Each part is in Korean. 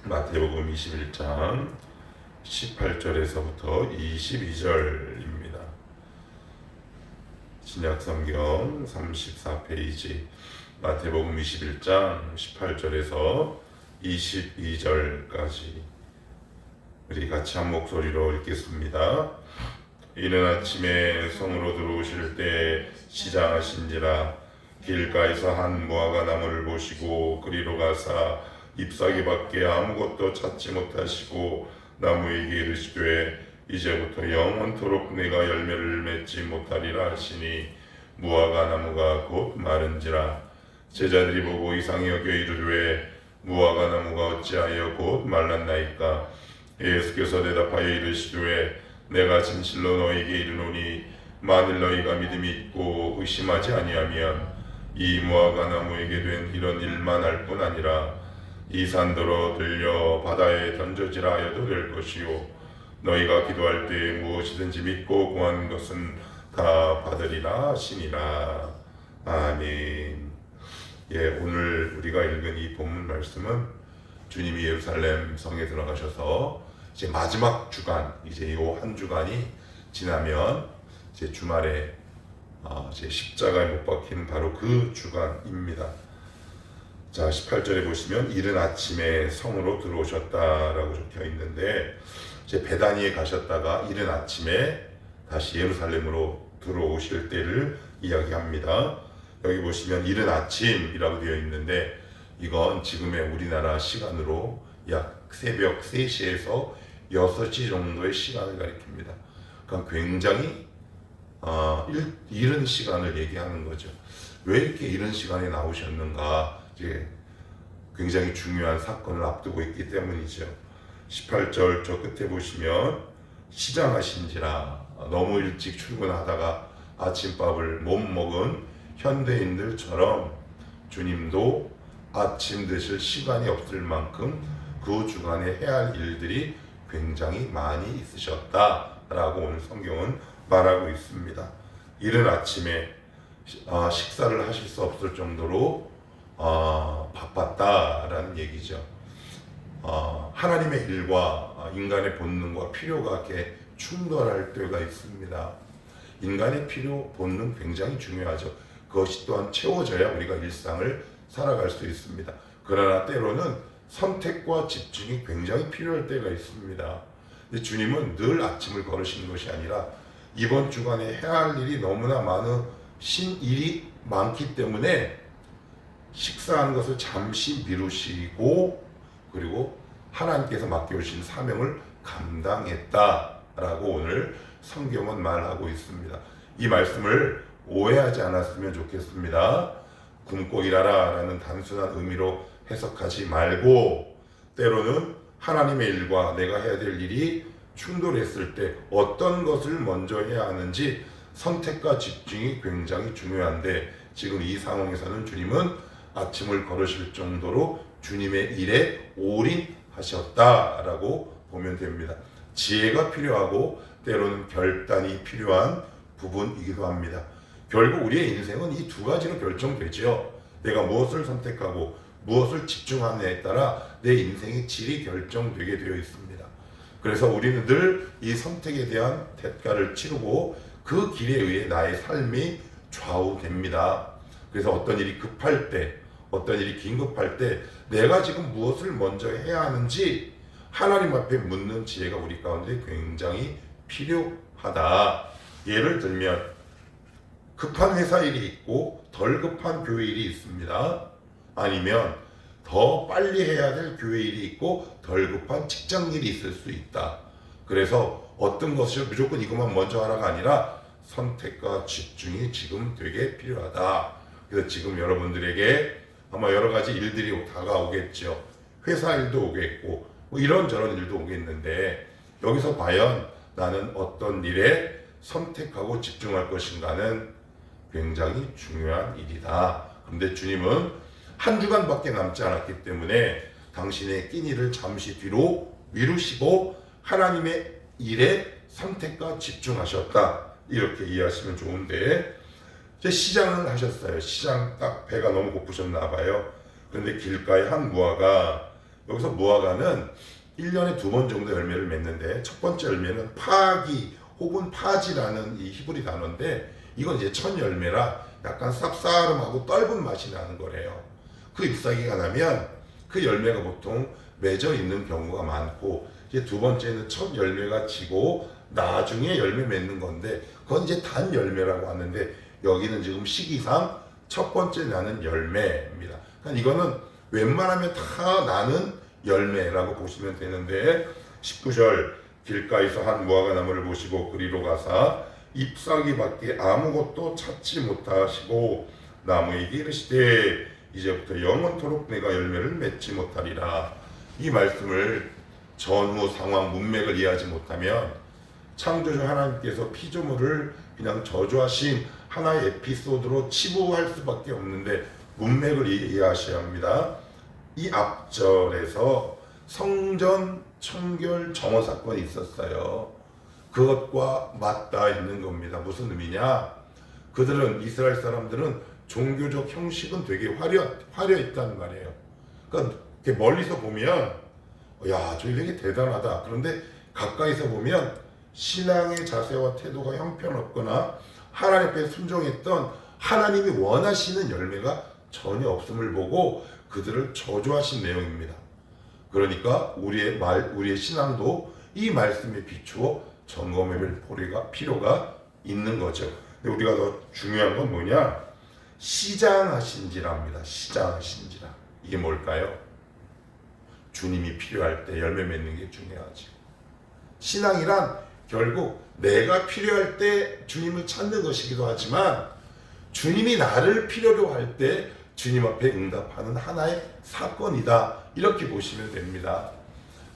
마태복음 21장 18절에서부터 22절입니다. 신약성경 34페이지 마태복음 21장 18절에서 22절까지 우리 같이 한 목소리로 읽겠습니다. 이른 아침에 성으로 들어오실 때 시장하신지라 길가에서 한 무화과 나무를 보시고 그리로 가사 잎사귀밖에 아무것도 찾지 못하시고 나무에게 이르시되 이제부터 영원토록 내가 열매를 맺지 못하리라 하시니 무화과 나무가 곧 마른지라. 제자들이 보고 이상히 여겨 이르되 무화과 나무가 어찌하여 곧 말랐나이까. 예수께서 대답하여 이르시되 내가 진실로 너희에게 이르노니 만일 너희가 믿음이 있고 의심하지 아니하면 이 무화과 나무에게 된 이런 일만 할 뿐 아니라 이 산더러 들려 바다에 던져지라 하여도 될 것이요 너희가 기도할 때 무엇이든지 믿고 구한 것은 다 받으리라 하시니라. 아멘. 오늘 우리가 읽은 이 본문 말씀은 주님이 예루살렘 성에 들어가셔서 이제 마지막 주간, 이제 요 한 주간이 지나면 이제 주말에 이제 십자가에 못 박히는 바로 그 주간입니다. 자, 18절에 보시면 이른 아침에 성으로 들어오셨다라고 적혀 있는데 이제 베다니에 가셨다가 이른 아침에 다시 예루살렘으로 들어오실 때를 이야기합니다. 여기 보시면 이른 아침이라고 되어 있는데 이건 지금의 우리나라 시간으로 약 새벽 3시에서 6시 정도의 시간을 가리킵니다. 그러니까 굉장히 이른 시간을 얘기하는 거죠. 왜 이렇게 이른 시간에 나오셨는가? 이제 굉장히 중요한 사건을 앞두고 있기 때문이죠. 18절 저 끝에 보시면 시장하신지라. 너무 일찍 출근하다가 아침밥을 못 먹은 현대인들처럼 주님도 아침 드실 시간이 없을 만큼 그 주간에 해야 할 일들이 굉장히 많이 있으셨다라고 오늘 성경은 말하고 있습니다. 이른 아침에 식사를 하실 수 없을 정도로 바빴다라는 얘기죠. 하나님의 일과 인간의 본능과 필요가 이렇게 충돌할 때가 있습니다. 인간의 필요, 본능 굉장히 중요하죠. 그것이 또한 채워져야 우리가 일상을 살아갈 수 있습니다. 그러나 때로는 선택과 집중이 굉장히 필요할 때가 있습니다. 근데 주님은 늘 아침을 걸으시는 것이 아니라 이번 주간에 해야 할 일이 너무나 많으신 일이 많기 때문에 식사하는 것을 잠시 미루시고 그리고 하나님께서 맡겨주신 사명을 감당했다라고 오늘 성경은 말하고 있습니다. 이 말씀을 오해하지 않았으면 좋겠습니다. 굶고 일하라 라는 단순한 의미로 해석하지 말고 때로는 하나님의 일과 내가 해야 될 일이 충돌했을 때 어떤 것을 먼저 해야 하는지 선택과 집중이 굉장히 중요한데 지금 이 상황에서는 주님은 아침을 걸으실 정도로 주님의 일에 올인하셨다라고 보면 됩니다. 지혜가 필요하고 때로는 결단이 필요한 부분이기도 합니다. 결국 우리의 인생은 이 두 가지로 결정되죠. 내가 무엇을 선택하고 무엇을 집중하느냐에 따라 내 인생의 질이 결정되게 되어 있습니다. 그래서 우리는 늘 이 선택에 대한 대가를 치르고 그 길에 의해 나의 삶이 좌우됩니다. 그래서 어떤 일이 급할 때, 어떤 일이 긴급할 때 내가 지금 무엇을 먼저 해야 하는지 하나님 앞에 묻는 지혜가 우리 가운데 굉장히 필요하다. 예를 들면 급한 회사 일이 있고 덜 급한 교회 일이 있습니다. 아니면 더 빨리 해야 될 교회 일이 있고 덜 급한 직장 일이 있을 수 있다. 그래서 어떤 것을 무조건 이것만 먼저 하라가 아니라 선택과 집중이 지금 되게 필요하다. 그래서 지금 여러분들에게 아마 여러 가지 일들이 다가오겠죠. 회사 일도 오겠고 뭐 이런저런 일도 오겠는데 여기서 과연 나는 어떤 일에 선택하고 집중할 것인가는 굉장히 중요한 일이다. 그런데 주님은 한 주간밖에 남지 않았기 때문에 당신의 끼니를 잠시 뒤로 미루시고 하나님의 일에 선택과 집중하셨다. 이렇게 이해하시면 좋은데 이제 시장을 하셨어요. 시장 딱 배가 너무 고프셨나 봐요. 그런데 길가에 한 무화과 여기서 무화과는 1년에 2번 정도 열매를 맺는데 첫 번째 열매는 파기 혹은 파지라는 이 히브리 단어인데 이건 이제 첫 열매라 약간 쌉싸름하고 떫은 맛이 나는 거래요. 그 잎사귀가 나면 그 열매가 보통 맺어 있는 경우가 많고 이제 두 번째는 첫 열매가 지고 나중에 열매 맺는 건데 그건 이제 단 열매라고 하는데 여기는 지금 시기상 첫 번째 나는 열매입니다. 그러니까 이거는 웬만하면 다 나는 열매라고 보시면 되는데 19절 길가에서 한 무화과 나무를 보시고 그리로 가사 잎사귀밖에 아무것도 찾지 못하시고 나무에게 이르시되 이제부터 영원토록 내가 열매를 맺지 못하리라. 이 말씀을 전후 상황 문맥을 이해하지 못하면 창조주 하나님께서 피조물을 그냥 저주하신 하나의 에피소드로 치부할 수밖에 없는데 문맥을 이해하셔야 합니다. 이 앞절에서 성전 청결 정화 사건이 있었어요. 그것과 맞닿아 있는 겁니다. 무슨 의미냐? 그들은 이스라엘 사람들은 종교적 형식은 되게 화려했다는 말이에요. 그러니까 멀리서 보면 야, 저기 되게 대단하다. 그런데 가까이서 보면 신앙의 자세와 태도가 형편없거나 하나님 앞에 순종했던 하나님이 원하시는 열매가 전혀 없음을 보고 그들을 저주하신 내용입니다. 그러니까 우리의 신앙도 이 말씀에 비추어 점검해볼 필요가 있는 거죠. 근데 우리가 더 중요한 건 뭐냐? 시장하신지랍니다. 시장하신지라. 이게 뭘까요? 주님이 필요할 때 열매 맺는 게 중요하죠. 신앙이란 결국 내가 필요할 때 주님을 찾는 것이기도 하지만 주님이 나를 필요로 할 때 주님 앞에 응답하는 하나의 사건이다. 이렇게 보시면 됩니다.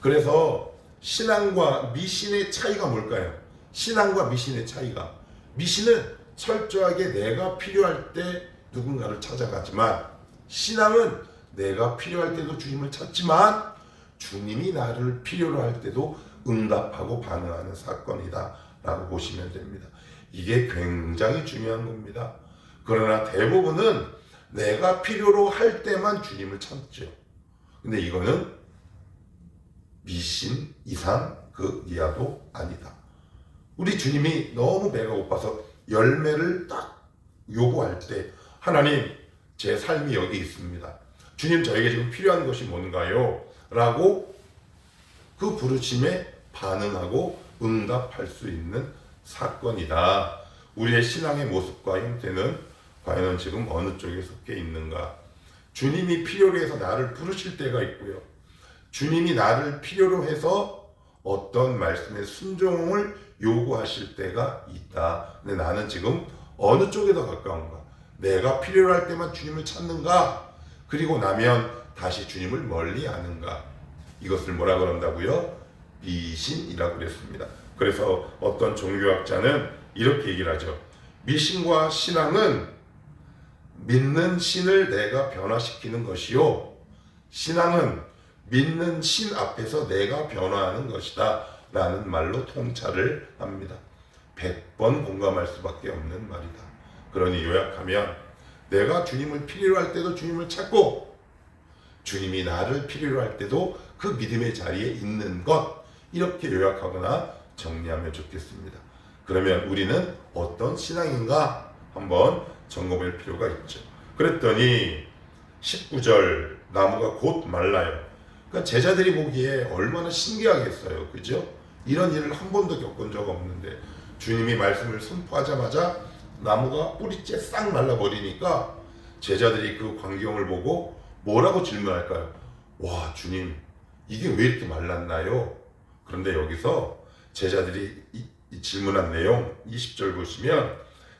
그래서 신앙과 미신의 차이가 뭘까요? 신앙과 미신의 차이가, 미신은 철저하게 내가 필요할 때 누군가를 찾아가지만 신앙은 내가 필요할 때도 주님을 찾지만 주님이 나를 필요로 할 때도 응답하고 반응하는 사건이다 라고 보시면 됩니다. 이게 굉장히 중요한 겁니다. 그러나 대부분은 내가 필요로 할 때만 주님을 찾죠. 근데 이거는 미신 이상 그 이하도 아니다. 우리 주님이 너무 배가 고파서 열매를 딱 요구할 때 하나님, 제 삶이 여기 있습니다. 주님, 저에게 지금 필요한 것이 뭔가요? 라고 그 부르심에 반응하고 응답할 수 있는 사건이다. 우리의 신앙의 모습과 형태는 과연 지금 어느 쪽에 속해 있는가? 주님이 필요로 해서 나를 부르실 때가 있고요. 주님이 나를 필요로 해서 어떤 말씀의 순종을 요구하실 때가 있다. 근데 나는 지금 어느 쪽에 더 가까운가? 내가 필요로 할 때만 주님을 찾는가? 그리고 나면 다시 주님을 멀리 하는가? 이것을 뭐라 그런다고요? 미신이라고 그랬습니다. 그래서 어떤 종교학자는 이렇게 얘기를 하죠. 미신과 신앙은 믿는 신을 내가 변화시키는 것이요, 신앙은 믿는 신 앞에서 내가 변화하는 것이다 라는 말로 통찰을 합니다. 100번 공감할 수밖에 없는 말이다. 그러니 요약하면 내가 주님을 필요로 할 때도 주님을 찾고 주님이 나를 필요로 할 때도 그 믿음의 자리에 있는 것, 이렇게 요약하거나 정리하면 좋겠습니다. 그러면 우리는 어떤 신앙인가 한번 점검할 필요가 있죠. 그랬더니 19절 나무가 곧 말라요. 그러니까 제자들이 보기에 얼마나 신기하겠어요. 그죠? 이런 일을 한 번도 겪은 적 없는데 주님이 말씀을 선포하자마자 나무가 뿌리째 싹 말라버리니까 제자들이 그 광경을 보고 뭐라고 질문할까요? 와, 주님, 이게 왜 이렇게 말랐나요? 그런데 여기서 제자들이 이 질문한 내용 20절 보시면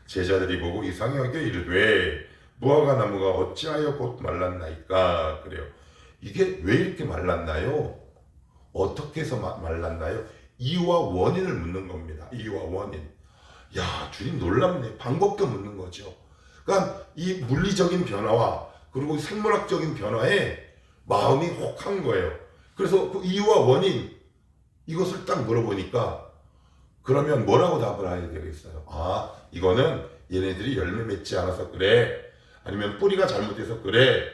제자들이 보고 이상히 여겨 이르되 무화과 나무가 어찌하여 곧 말랐나이까? 그래요. 이게 왜 이렇게 말랐나요? 어떻게 해서 말랐나요? 이유와 원인을 묻는 겁니다. 이유와 원인. 야, 주님 놀랍네. 방법도 묻는 거죠. 그러니까 이 물리적인 변화와 그리고 생물학적인 변화에 마음이 혹한 거예요. 그래서 그 이유와 원인, 이것을 딱 물어보니까 그러면 뭐라고 답을 해야 되겠어요? 아, 이거는 얘네들이 열매 맺지 않아서 그래. 아니면 뿌리가 잘못돼서 그래.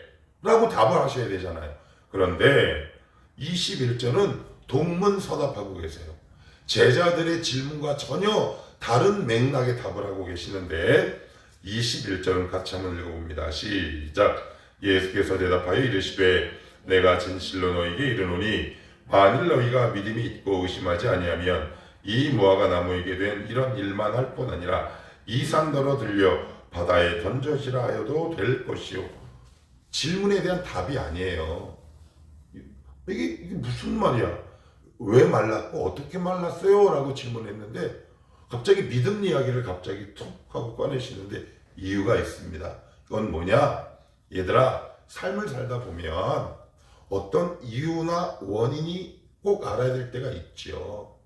라고 답을 하셔야 되잖아요. 그런데 21절은 동문서답하고 계세요. 제자들의 질문과 전혀 다른 맥락의 답을 하고 계시는데 21절은 같이 한번 읽어봅니다. 시작. 예수께서 대답하여 이르시되 내가 진실로 너희에게 이르노니 만일 너희가 믿음이 있고 의심하지 아니하면 이 무화과 나무에게 된 이런 일만 할 뿐 아니라 이 산더러 들려 바다에 던져지라 하여도 될 것이요. 질문에 대한 답이 아니에요. 이게 무슨 말이야? 왜 말랐고 어떻게 말랐어요? 라고 질문했는데 갑자기 믿음 이야기를 갑자기 툭 하고 꺼내시는데 이유가 있습니다. 그건 뭐냐? 얘들아, 삶을 살다 보면 어떤 이유나 원인이 꼭 알아야 될 때가 있죠.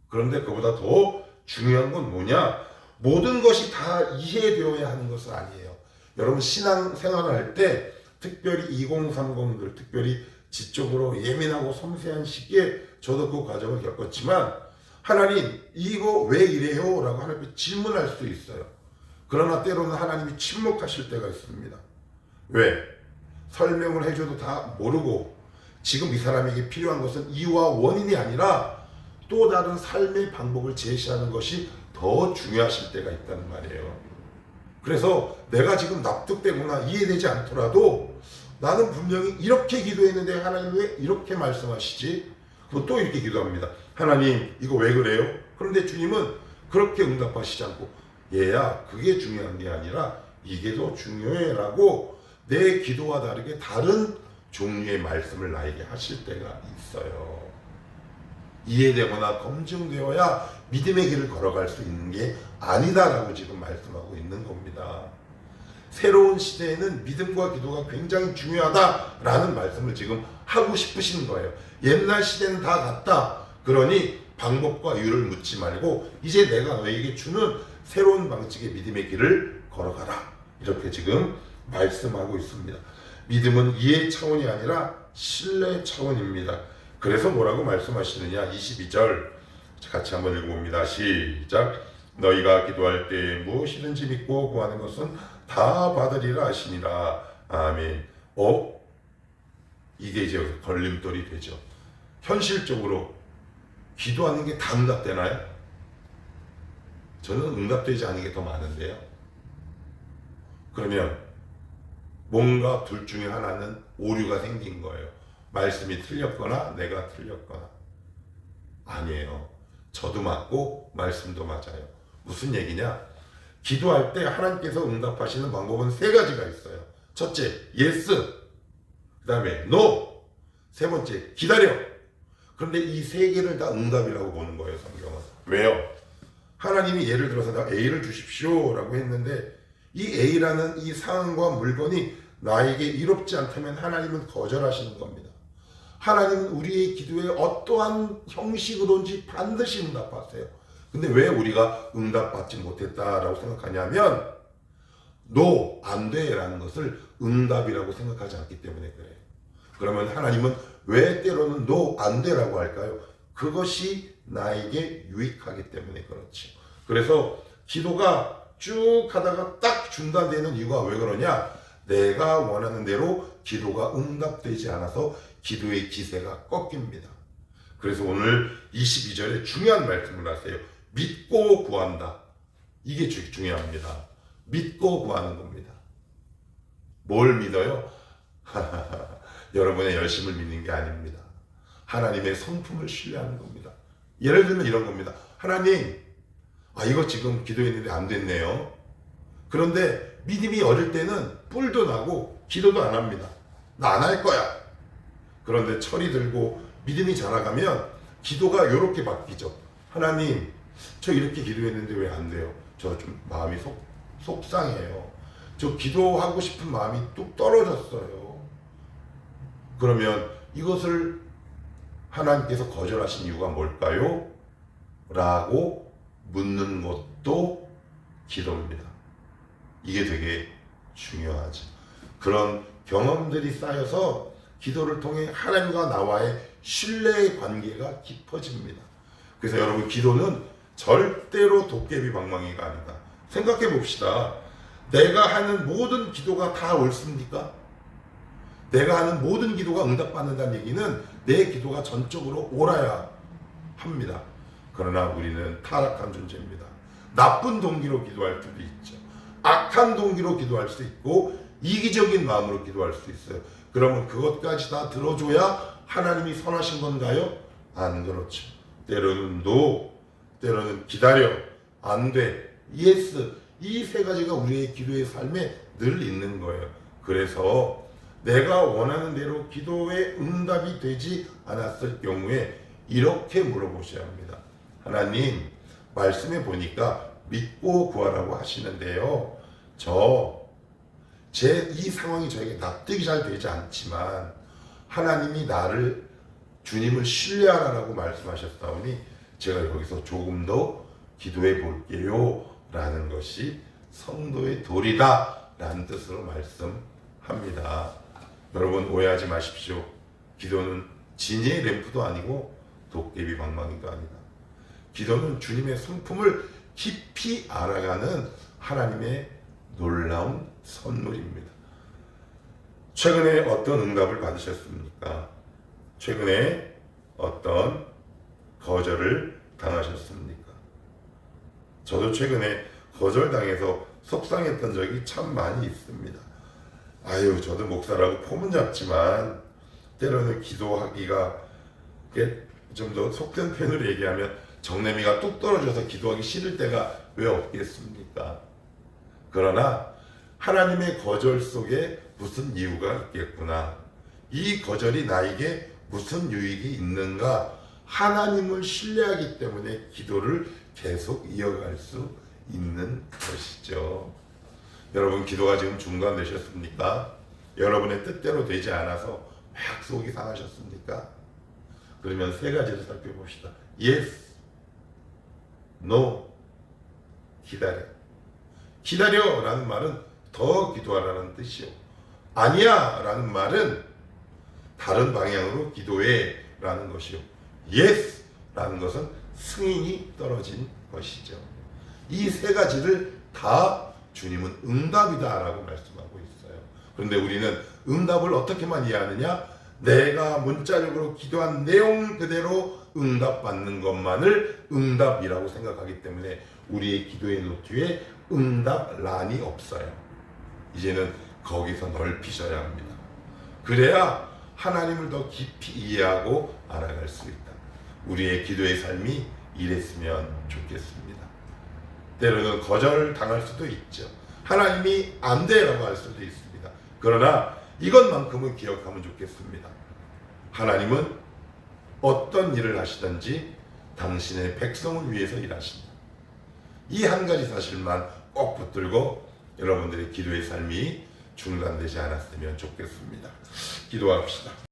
그런데 그보다 더 중요한 건 뭐냐? 모든 것이 다 이해되어야 하는 것은 아니에요. 여러분 신앙생활을 할 때 특별히 2030들, 특별히 지적으로 예민하고 섬세한 시기에 저도 그 과정을 겪었지만 하나님 이거 왜 이래요? 라고 하나님께 질문할 수도 있어요. 그러나 때로는 하나님이 침묵하실 때가 있습니다. 왜? 설명을 해줘도 다 모르고 지금 이 사람에게 필요한 것은 이유와 원인이 아니라 또 다른 삶의 방법을 제시하는 것이 더 중요하실 때가 있다는 말이에요. 그래서 내가 지금 납득되거나 이해되지 않더라도 나는 분명히 이렇게 기도했는데 하나님 왜 이렇게 말씀하시지? 그럼 또 이렇게 기도합니다. 하나님 이거 왜 그래요? 그런데 주님은 그렇게 응답하시지 않고 얘야 그게 중요한 게 아니라 이게 더 중요해 라고 내 기도와 다르게 다른 종류의 말씀을 나에게 하실 때가 있어요. 이해되거나 검증되어야 믿음의 길을 걸어갈 수 있는 게 아니다라고 지금 말씀하고 있는 겁니다. 새로운 시대에는 믿음과 기도가 굉장히 중요하다라는 말씀을 지금 하고 싶으신 거예요. 옛날 시대는 다 같다. 그러니 방법과 이유를 묻지 말고 이제 내가 너에게 주는 새로운 방식의 믿음의 길을 걸어가라. 이렇게 지금 말씀하고 있습니다. 믿음은 이해 차원이 아니라 신뢰 차원입니다. 그래서 뭐라고 말씀하시느냐? 22절 같이 한번 읽어봅니다. 시작. 너희가 기도할 때 무엇이든지 믿고 구하는 것은 다 받으리라 하시니라. 아멘. 이게 이제 걸림돌이 되죠. 현실적으로 기도하는 게 다 응답되나요? 저는 응답되지 않은 게 더 많은데요. 그러면 뭔가 둘 중에 하나는 오류가 생긴 거예요. 말씀이 틀렸거나 내가 틀렸거나. 아니에요. 저도 맞고 말씀도 맞아요. 무슨 얘기냐? 기도할 때 하나님께서 응답하시는 방법은 세 가지가 있어요. 첫째, yes. 그 다음에 no. 세 번째, 기다려. 그런데 이 세 개를 다 응답이라고 보는 거예요, 성경은. 왜요? 하나님이 예를 들어서 나 A를 주십시오 라고 했는데 이 A라는 이 상황과 물건이 나에게 이롭지 않다면 하나님은 거절하시는 겁니다. 하나님은 우리의 기도에 어떠한 형식으로든지 반드시 응답하세요. 근데 왜 우리가 응답받지 못했다라고 생각하냐면 no, 안 돼 라는 것을 응답이라고 생각하지 않기 때문에 그래요. 그러면 하나님은 왜 때로는 no, 안 돼 라고 할까요? 그것이 나에게 유익하기 때문에 그렇지. 그래서 기도가 쭉 하다가 딱 중단되는 이유가 왜 그러냐? 내가 원하는 대로 기도가 응답되지 않아서 기도의 기세가 꺾입니다. 그래서 오늘 22절에 중요한 말씀을 하세요. 믿고 구한다. 이게 중요합니다. 믿고 구하는 겁니다. 뭘 믿어요? 여러분의 열심을 믿는 게 아닙니다. 하나님의 성품을 신뢰하는 겁니다. 예를 들면 이런 겁니다. 하나님, 이거 지금 기도했는데 안 됐네요. 그런데 믿음이 어릴 때는 뿔도 나고 기도도 안 합니다. 나 안 할 거야. 그런데 철이 들고 믿음이 자라가면 기도가 이렇게 바뀌죠. 하나님, 저 이렇게 기도했는데 왜 안 돼요? 저 좀 마음이 속상해요. 저 기도하고 싶은 마음이 뚝 떨어졌어요. 그러면 이것을 하나님께서 거절하신 이유가 뭘까요? 라고 묻는 것도 기도입니다. 이게 되게 중요하죠. 그런 경험들이 쌓여서 기도를 통해 하나님과 나와의 신뢰의 관계가 깊어집니다. 그래서 여러분 기도는 절대로 도깨비 방망이가 아니다. 생각해 봅시다. 내가 하는 모든 기도가 다 옳습니까? 내가 하는 모든 기도가 응답받는다는 얘기는 내 기도가 전적으로 옳아야 합니다. 그러나 우리는 타락한 존재입니다. 나쁜 동기로 기도할 때도 있죠. 악한 동기로 기도할 수 있고 이기적인 마음으로 기도할 수 있어요. 그러면 그것까지 다 들어줘야 하나님이 선하신 건가요? 안 그렇죠. 때로는 no, 때로는 기다려, 안 돼, yes, 이 세 가지가 우리의 기도의 삶에 늘 있는 거예요. 그래서 내가 원하는 대로 기도의 응답이 되지 않았을 경우에 이렇게 물어보셔야 합니다. 하나님, 말씀에 보니까 믿고 구하라고 하시는데요. 이 상황이 저에게 납득이 잘 되지 않지만 하나님이 나를 주님을 신뢰하라고 말씀하셨다오니 제가 여기서 조금 더 기도해 볼게요 라는 것이 성도의 도리다 라는 뜻으로 말씀합니다. 여러분 오해하지 마십시오. 기도는 진이의 램프도 아니고 도깨비 방망이도 아니다. 기도는 주님의 성품을 깊이 알아가는 하나님의 놀라운 선물입니다. 최근에 어떤 응답을 받으셨습니까? 최근에 어떤 거절을 당하셨습니까? 저도 최근에 거절당해서 속상했던 적이 참 많이 있습니다. 저도 목사라고 폼은 잡지만 때로는 기도하기가 좀 더 속된 표현으로 얘기하면 정내미가 뚝 떨어져서 기도하기 싫을 때가 왜 없겠습니까? 그러나 하나님의 거절 속에 무슨 이유가 있겠구나. 이 거절이 나에게 무슨 유익이 있는가. 하나님을 신뢰하기 때문에 기도를 계속 이어갈 수 있는 것이죠. 여러분 기도가 지금 중단되셨습니까? 여러분의 뜻대로 되지 않아서 막 속이 상하셨습니까? 그러면 세 가지를 살펴봅시다. Yes, No, 기다려. 기다려 라는 말은 더 기도하라는 뜻이요. 아니야 라는 말은 다른 방향으로 기도해 라는 것이요. Yes 라는 것은 승인이 떨어진 것이죠. 이 세 가지를 다 주님은 응답이다 라고 말씀하고 있어요. 그런데 우리는 응답을 어떻게만 이해하느냐? 내가 문자적으로 기도한 내용 그대로 응답받는 것만을 응답이라고 생각하기 때문에 우리의 기도의 노트에 응답란이 없어요. 이제는 거기서 넓히셔야 합니다. 그래야 하나님을 더 깊이 이해하고 알아갈 수 있다. 우리의 기도의 삶이 이랬으면 좋겠습니다. 때로는 거절당할 수도 있죠. 하나님이 안 돼라고 할 수도 있습니다. 그러나 이것만큼은 기억하면 좋겠습니다. 하나님은 어떤 일을 하시든지 당신의 백성을 위해서 일하신다. 이 한 가지 사실만 꼭 붙들고 여러분들의 기도의 삶이 중단되지 않았으면 좋겠습니다. 기도합시다.